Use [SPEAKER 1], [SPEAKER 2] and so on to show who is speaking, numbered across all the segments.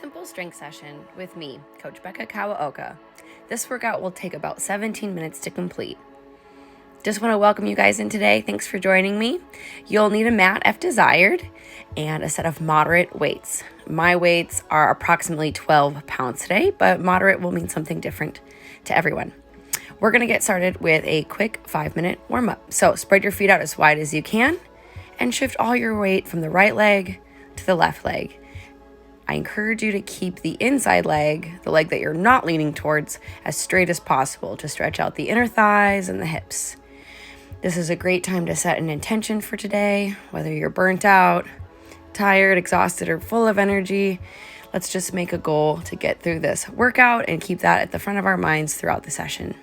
[SPEAKER 1] Simple strength session with me, Coach Becca Kawaoka. This workout will take about 17 minutes to complete. Just want to welcome you guys in today. Thanks for joining me. You'll need a mat if desired and a set of moderate weights. My weights are approximately 12 pounds today, but moderate will mean something different to everyone. We're going to get started with a quick 5-minute warm-up. So spread your feet out as wide as you can and shift all your weight from the right leg to the left leg. I encourage you to keep the inside leg, the leg that you're not leaning towards, as straight as possible to stretch out the inner thighs and the hips. This is a great time to set an intention for today, whether you're burnt out, tired, exhausted, or full of energy. Let's just make a goal to get through this workout and keep that at the front of our minds throughout the session.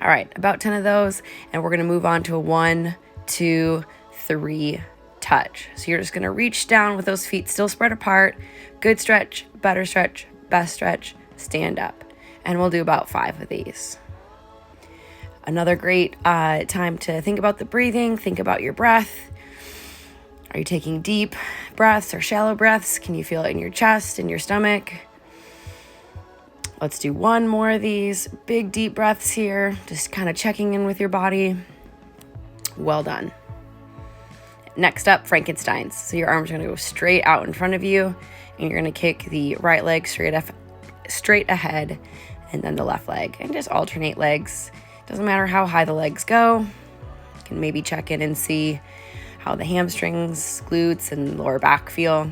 [SPEAKER 1] All right, about 10 of those, and we're gonna move on to a 1, 2, 3 touch. So you're just gonna reach down with those feet still spread apart. Good stretch, better stretch, best stretch, stand up. And we'll do about 5 of these. Another great time to think about the breathing, think about your breath. Are you taking deep breaths or shallow breaths? Can you feel it in your chest, in your stomach? Let's do one more of these big deep breaths here, just kind of checking in with your body. Well done. Next up, FRANKENSTEINS. So your arms are going to go straight out in front of you, and you're going to kick the right leg straight ahead, and then the left leg, and just alternate legs. Doesn't matter how high the legs go. You can maybe check in and see how the hamstrings, glutes, and lower back feel.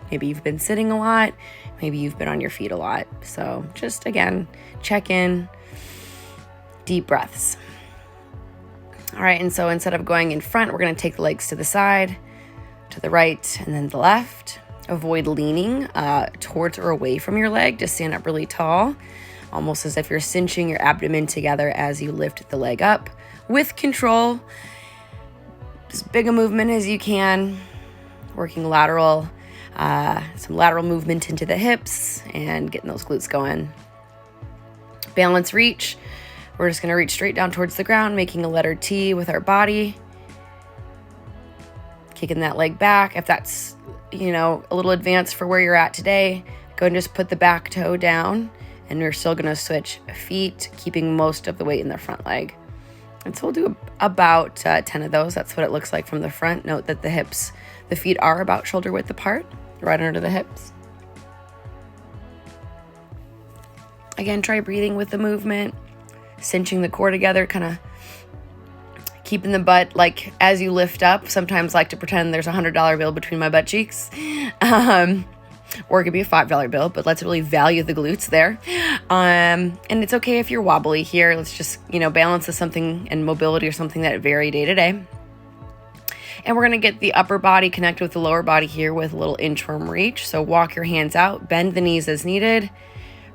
[SPEAKER 1] Maybe you've been sitting a lot. Maybe you've been on your feet a lot. So just, again, check in. Deep breaths. All right, and so instead of going in front, we're going to take the legs to the side, to the right, and then the left. Avoid leaning towards or away from your leg. Just stand up really tall, almost as if you're cinching your abdomen together as you lift the leg up with control. As big a movement as you can, working lateral, some lateral movement into the hips and getting those glutes going. Balance reach. We're just going to reach straight down towards the ground, making a letter T with our body. Kicking that leg back. If that's, a little advanced for where you're at today, go and just put the back toe down, and we're still going to switch feet, keeping most of the weight in the front leg. And so we'll do about 10 of those. That's what it looks like from the front. Note that the feet are about shoulder width apart, right under the hips. Again, try breathing with the movement. Cinching the core together, kind of keeping the butt, like as you lift up. Sometimes I like to pretend there's a $100 bill between my butt cheeks, or it could be a $5 bill, but let's really value the glutes there. And it's okay if you're wobbly here. Let's just, balance is something, and mobility or something that vary day to day. And we're going to get the upper body connected with the lower body here with a little inchworm reach. So walk your hands out, bend the knees as needed.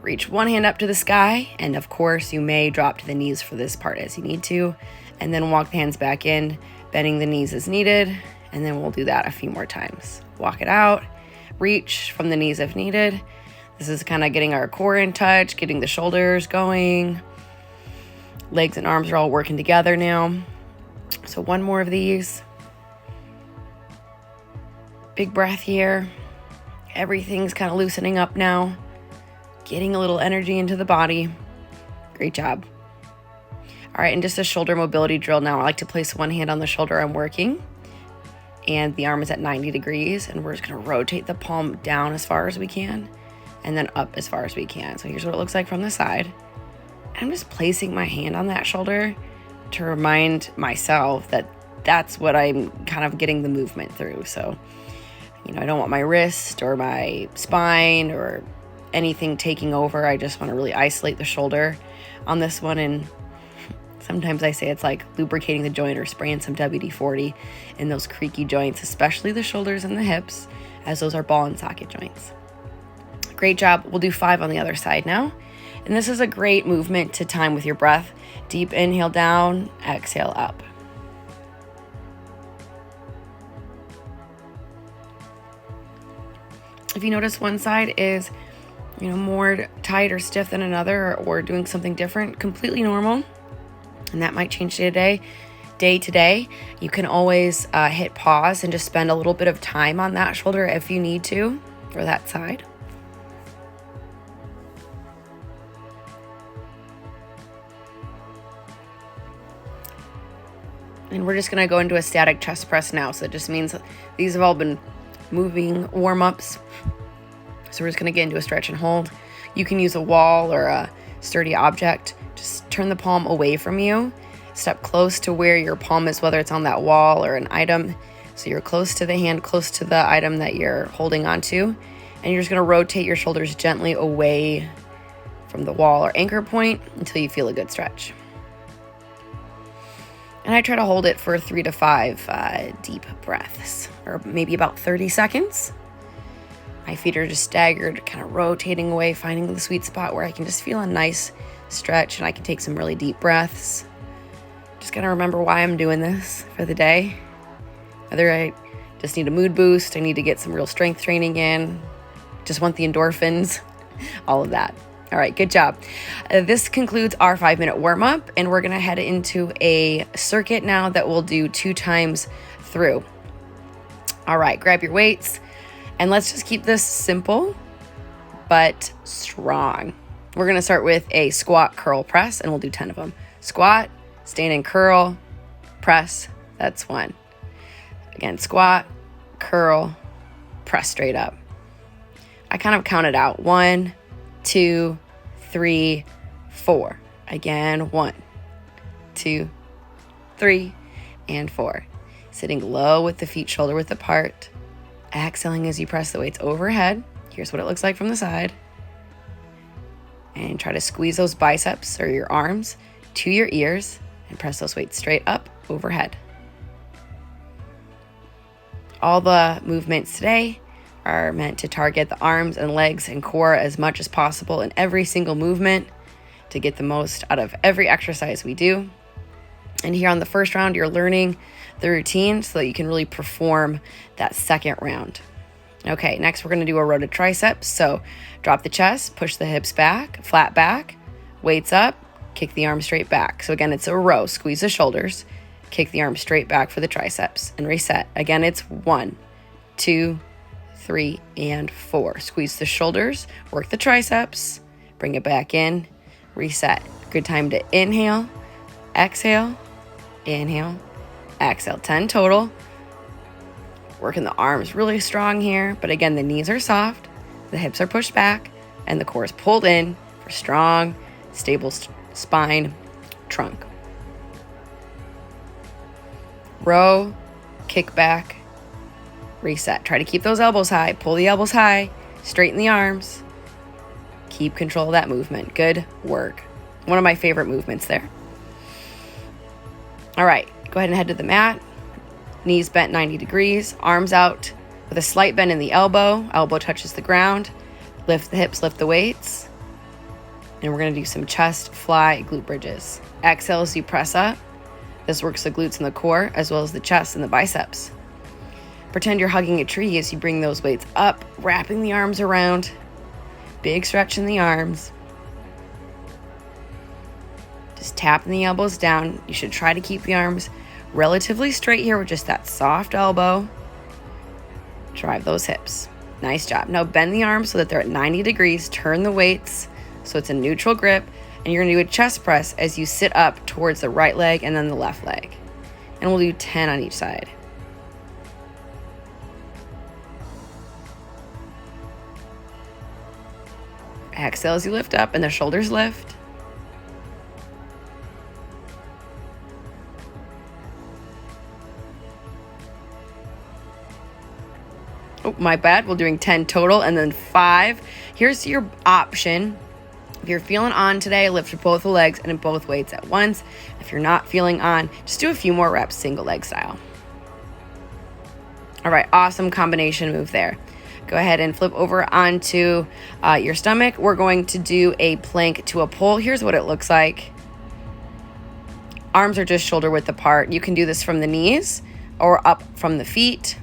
[SPEAKER 1] Reach one hand up to the sky, and of course you may drop to the knees for this part as you need to, and then walk the hands back in, bending the knees as needed, and then we'll do that a few more times. Walk it out, reach from the knees if needed. This is kind of getting our core in touch, getting the shoulders going. Legs and arms are all working together now. So one more of these. Big breath here. Everything's kind of loosening up now. Getting a little energy into the body. Great job. All right, and just a shoulder mobility drill now. I like to place one hand on the shoulder I'm working, and the arm is at 90 degrees, and we're just gonna rotate the palm down as far as we can, and then up as far as we can. So here's what it looks like from the side. I'm just placing my hand on that shoulder to remind myself that that's what I'm kind of getting the movement through. So, I don't want my wrist or my spine or anything taking over. I just want to really isolate the shoulder on this one, and sometimes I say it's like lubricating the joint or spraying some WD-40 in those creaky joints, especially the shoulders and the hips, as those are ball and socket joints. Great job. We'll do 5 on the other side now, and this is a great movement to time with your breath. Deep inhale down, exhale up. If you notice one side is more tight or stiff than another, or doing something different, completely normal. And that might change day to day. You can always hit pause and just spend a little bit of time on that shoulder if you need to, or that side. And we're just going to go into a static chest press now. So it just means these have all been moving warm-ups. So we're just going to get into a stretch and hold. You can use a wall or a sturdy object. Just turn the palm away from you. Step close to where your palm is, whether it's on that wall or an item. So you're close to the hand, close to the item that you're holding onto. And you're just going to rotate your shoulders gently away from the wall or anchor point until you feel a good stretch. And I try to hold it for 3 to 5 deep breaths, or maybe about 30 seconds. My feet are just staggered, kind of rotating away, finding the sweet spot where I can just feel a nice stretch and I can take some really deep breaths. Just gotta remember why I'm doing this for the day. Whether I just need a mood boost, I need to get some real strength training in, just want the endorphins, all of that. All right, good job. This concludes our 5-minute warm-up, and we're gonna head into a circuit now that we'll do 2 times through. All right, grab your weights, and let's just keep this simple, but strong. We're gonna start with a squat curl press, and we'll do 10 of them. Squat, stand and curl, press, that's 1. Again, squat, curl, press straight up. I kind of counted out 1, 2, 3, 4. Again, 1, 2, 3, and 4. Sitting low with the feet shoulder width apart. Exhaling as you press the weights overhead. Here's what it looks like from the side. And try to squeeze those biceps or your arms to your ears and press those weights straight up overhead. All the movements today are meant to target the arms and legs and core as much as possible in every single movement to get the most out of every exercise we do. And here on the first round, you're learning the routine so that you can really perform that second round. Okay, next we're gonna do a row to triceps. So drop the chest, push the hips back, flat back, weights up, kick the arms straight back. So again, it's a row, squeeze the shoulders, kick the arms straight back for the triceps and reset. Again, it's 1, 2, 3, and 4. Squeeze the shoulders, work the triceps, bring it back in, reset. Good time to inhale, exhale, exhale. 10 total. Working the arms really strong here, but again, the knees are soft, the hips are pushed back, and the core is pulled in for strong, stable spine, trunk. Row, kick back, reset. Try to keep those elbows high. Pull the elbows high. Straighten the arms. Keep control of that movement. Good work. One of my favorite movements there. All right, go ahead and head to the mat. Knees bent 90 degrees. Arms out with a slight bend in the elbow. Elbow touches the ground. Lift the hips, lift the weights. And we're going to do some chest, fly, glute bridges. Exhale as you press up. This works the glutes and the core, as well as the chest and the biceps. Pretend you're hugging a tree as you bring those weights up, wrapping the arms around. Big stretch in the arms. Just tapping the elbows down. You should try to keep the arms relatively straight here with just that soft elbow. Drive those hips. Nice job. Now bend the arms so that they're at 90 degrees. Turn the weights so it's a neutral grip. And you're going to do a chest press as you sit up towards the right leg and then the left leg. And we'll do 10 on each side. Exhale as you lift up and the shoulders lift. Oh, my bad. We're doing 10 total and then 5. Here's your option. If you're feeling on today, lift both the legs and both weights at once. If you're not feeling on, just do a few more reps, single leg style. All right, awesome combination move there. Go ahead and flip over onto your stomach. We're going to do a plank to a pull. Here's what it looks like. Arms are just shoulder width apart. You can do this from the knees or up from the feet.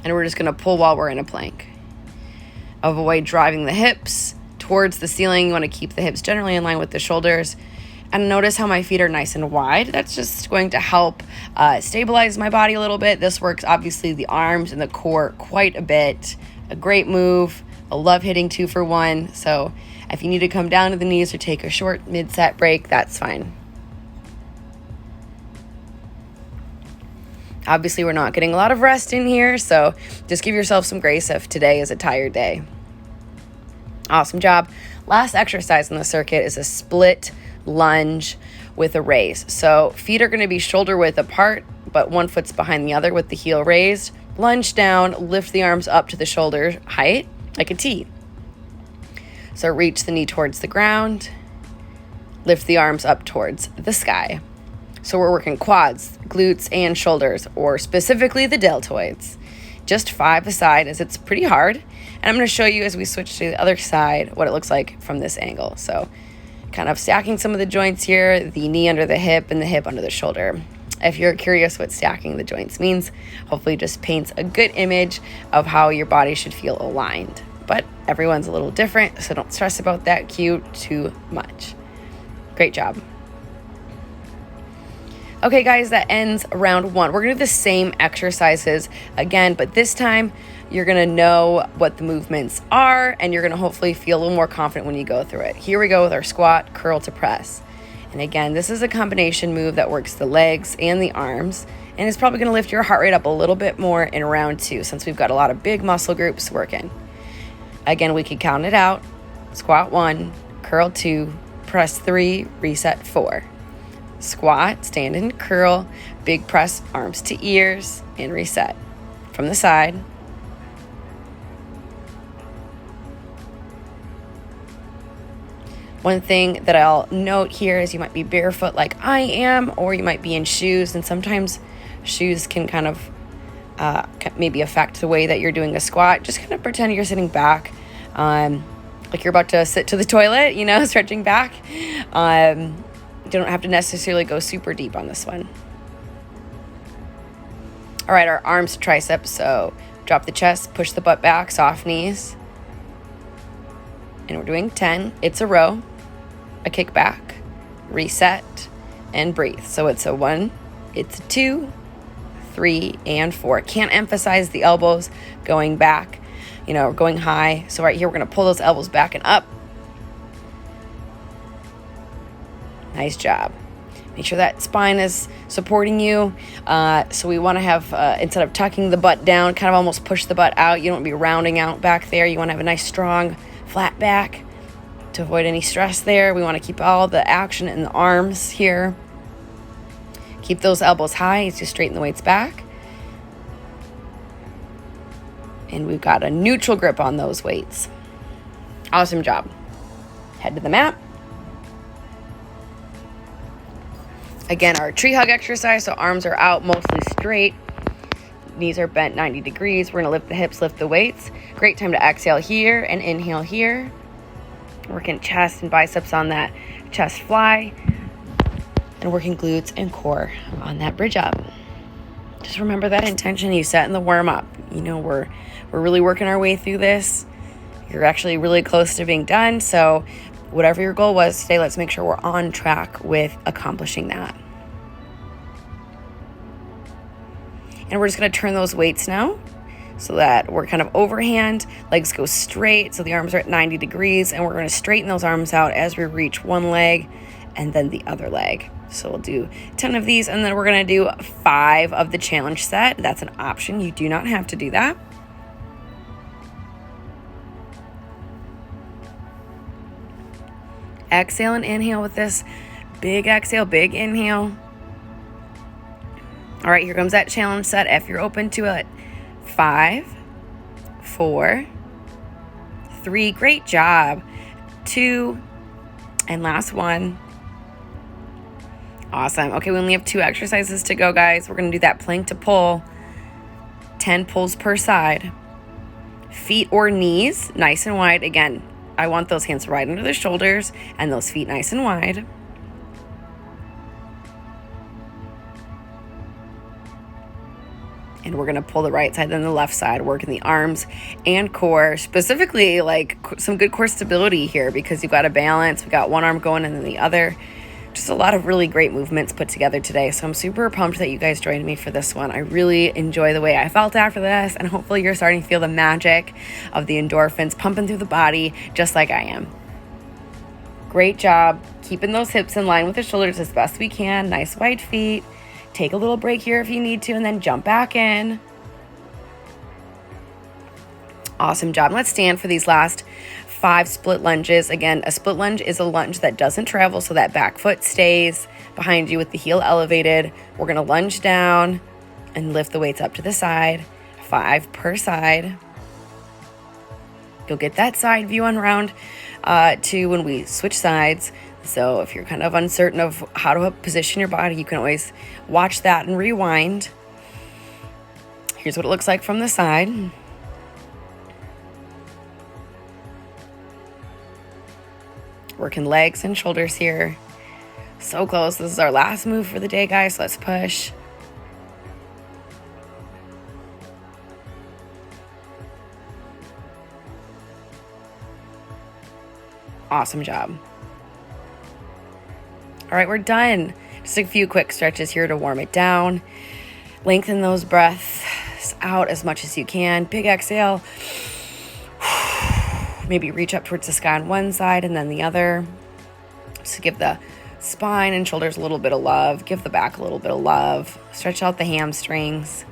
[SPEAKER 1] And we're just gonna pull while we're in a plank. Avoid driving the hips towards the ceiling. You wanna keep the hips generally in line with the shoulders. And notice how my feet are nice and wide. That's just going to help stabilize my body a little bit. This works obviously the arms and the core quite a bit. A great move. I love hitting 2 for 1. So if you need to come down to the knees or take a short mid-set break, that's fine. Obviously, we're not getting a lot of rest in here, so just give yourself some grace if today is a tired day. Awesome job. Last exercise on the circuit is a split lunge with a raise. So feet are going to be shoulder width apart, but one foot's behind the other with the heel raised. Lunge down, lift the arms up to the shoulder height like a T. So reach the knee towards the ground, lift the arms up towards the sky. So we're working quads, glutes, and shoulders, or specifically the deltoids. Just 5 a side, as it's pretty hard. And I'm going to show you as we switch to the other side what it looks like from this angle. So kind of stacking some of the joints here, the knee under the hip and the hip under the shoulder. If you're curious what stacking the joints means, hopefully it just paints a good image of how your body should feel aligned. But everyone's a little different, so don't stress about that cue too much. Great job. Okay, guys, that ends round 1. We're going to do the same exercises again, but this time you're going to know what the movements are, and you're going to hopefully feel a little more confident when you go through it. Here we go with our squat, curl to press. And again, this is a combination move that works the legs and the arms, and it's probably going to lift your heart rate up a little bit more in round 2 since we've got a lot of big muscle groups working. Again, we could count it out. Squat 1, curl 2, press 3, reset 4. Squat, stand and curl, big press, arms to ears, and reset. From the side. One thing that I'll note here is you might be barefoot like I am, or you might be in shoes, and sometimes shoes can kind of maybe affect the way that you're doing a squat. Just kind of pretend you're sitting back, like you're about to sit to the toilet, stretching back. You don't have to necessarily go super deep on this one. All right, our arms to triceps. So drop the chest, push the butt back, soft knees. And we're doing 10. It's a row, a kick back, reset, and breathe. So it's a 1, it's a 2, 3, and 4. Can't emphasize the elbows going back, going high. So right here, we're going to pull those elbows back and up. Nice job. Make sure that spine is supporting you. So we want to have, instead of tucking the butt down, kind of almost push the butt out. You don't want to be rounding out back there. You want to have a nice, strong, flat back to avoid any stress there. We want to keep all the action in the arms here. Keep those elbows high as you straighten the weights back. And we've got a neutral grip on those weights. Awesome job. Head to the mat. Again, our tree hug exercise, so arms are out mostly straight. Knees are bent 90 degrees. We're going to lift the hips, lift the weights. Great time to exhale here and inhale here. Working chest and biceps on that chest fly. And working glutes and core on that bridge up. Just remember that intention you set in the warm-up. We're really working our way through this. You're actually really close to being done, so whatever your goal was today, let's make sure we're on track with accomplishing that. And we're just going to turn those weights now so that we're kind of overhand. Legs go straight, so the arms are at 90 degrees, and we're going to straighten those arms out as we reach one leg and then the other leg. So we'll do 10 of these, and then we're going to do 5 of the challenge set. That's an option. You do not have to do that. Exhale and inhale with this. Big exhale, big inhale. All right, here comes that challenge set if you're open to it. 5, 4, 3, great job. 2, and last one. Awesome. Okay, we only have 2 exercises to go, guys. We're going to do that plank to pull. 10 pulls per side. Feet or knees, nice and wide. Again, I want those hands right under the shoulders and those feet nice and wide. And we're going to pull the right side, then the left side, working the arms and core, specifically like some good core stability here because you've got a balance. We've got one arm going and then the other. Just a lot of really great movements put together today. So I'm super pumped that you guys joined me for this one. I really enjoy the way I felt after this, and hopefully you're starting to feel the magic of the endorphins pumping through the body just like I am. Great job keeping those hips in line with the shoulders as best we can. Nice wide feet. Take a little break here if you need to, and then jump back in. Awesome job. Let's stand for these last 5 split lunges. Again, a split lunge is a lunge that doesn't travel, so that back foot stays behind you with the heel elevated. We're going to lunge down and lift the weights up to the side. 5 per side. You'll get that side view on round 2 when we switch sides. So if you're kind of uncertain of how to position your body, you can always watch that and rewind. Here's what it looks like from the side. Working legs and shoulders here. So close. This is our last move for the day, guys. Let's push. Awesome job. All right, we're done. Just a few quick stretches here to warm it down. Lengthen those breaths out as much as you can. Big exhale. Maybe reach up towards the sky on one side and then the other. Just give the spine and shoulders a little bit of love. Give the back a little bit of love. Stretch out the hamstrings.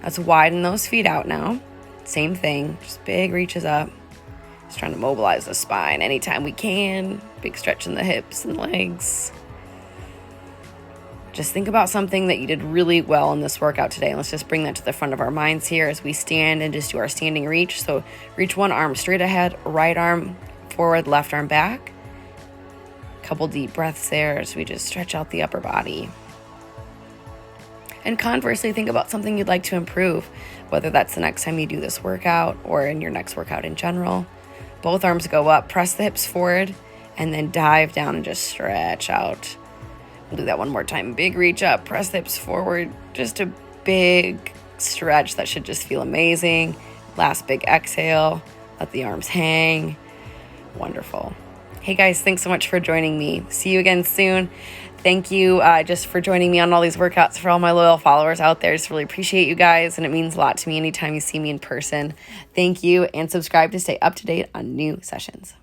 [SPEAKER 1] Let's widen those feet out now. Same thing, just big reaches up. Just trying to mobilize the spine anytime we can. Big stretch in the hips and legs. Just think about something that you did really well in this workout today. Let's just bring that to the front of our minds here as we stand and just do our standing reach. So reach one arm straight ahead, right arm forward, left arm back. Couple deep breaths there as we just stretch out the upper body. And conversely, think about something you'd like to improve, whether that's the next time you do this workout or in your next workout in general. Both arms go up, press the hips forward, and then dive down and just stretch out. We'll do that one more time. Big reach up, press the hips forward. Just a big stretch that should just feel amazing. Last big exhale. Let the arms hang. Wonderful. Hey guys, thanks so much for joining me. See you again soon. Thank you just for joining me on all these workouts. For all my loyal followers out there, just really appreciate you guys, and it means a lot to me anytime you see me in person. Thank you, and subscribe to stay up to date on new sessions.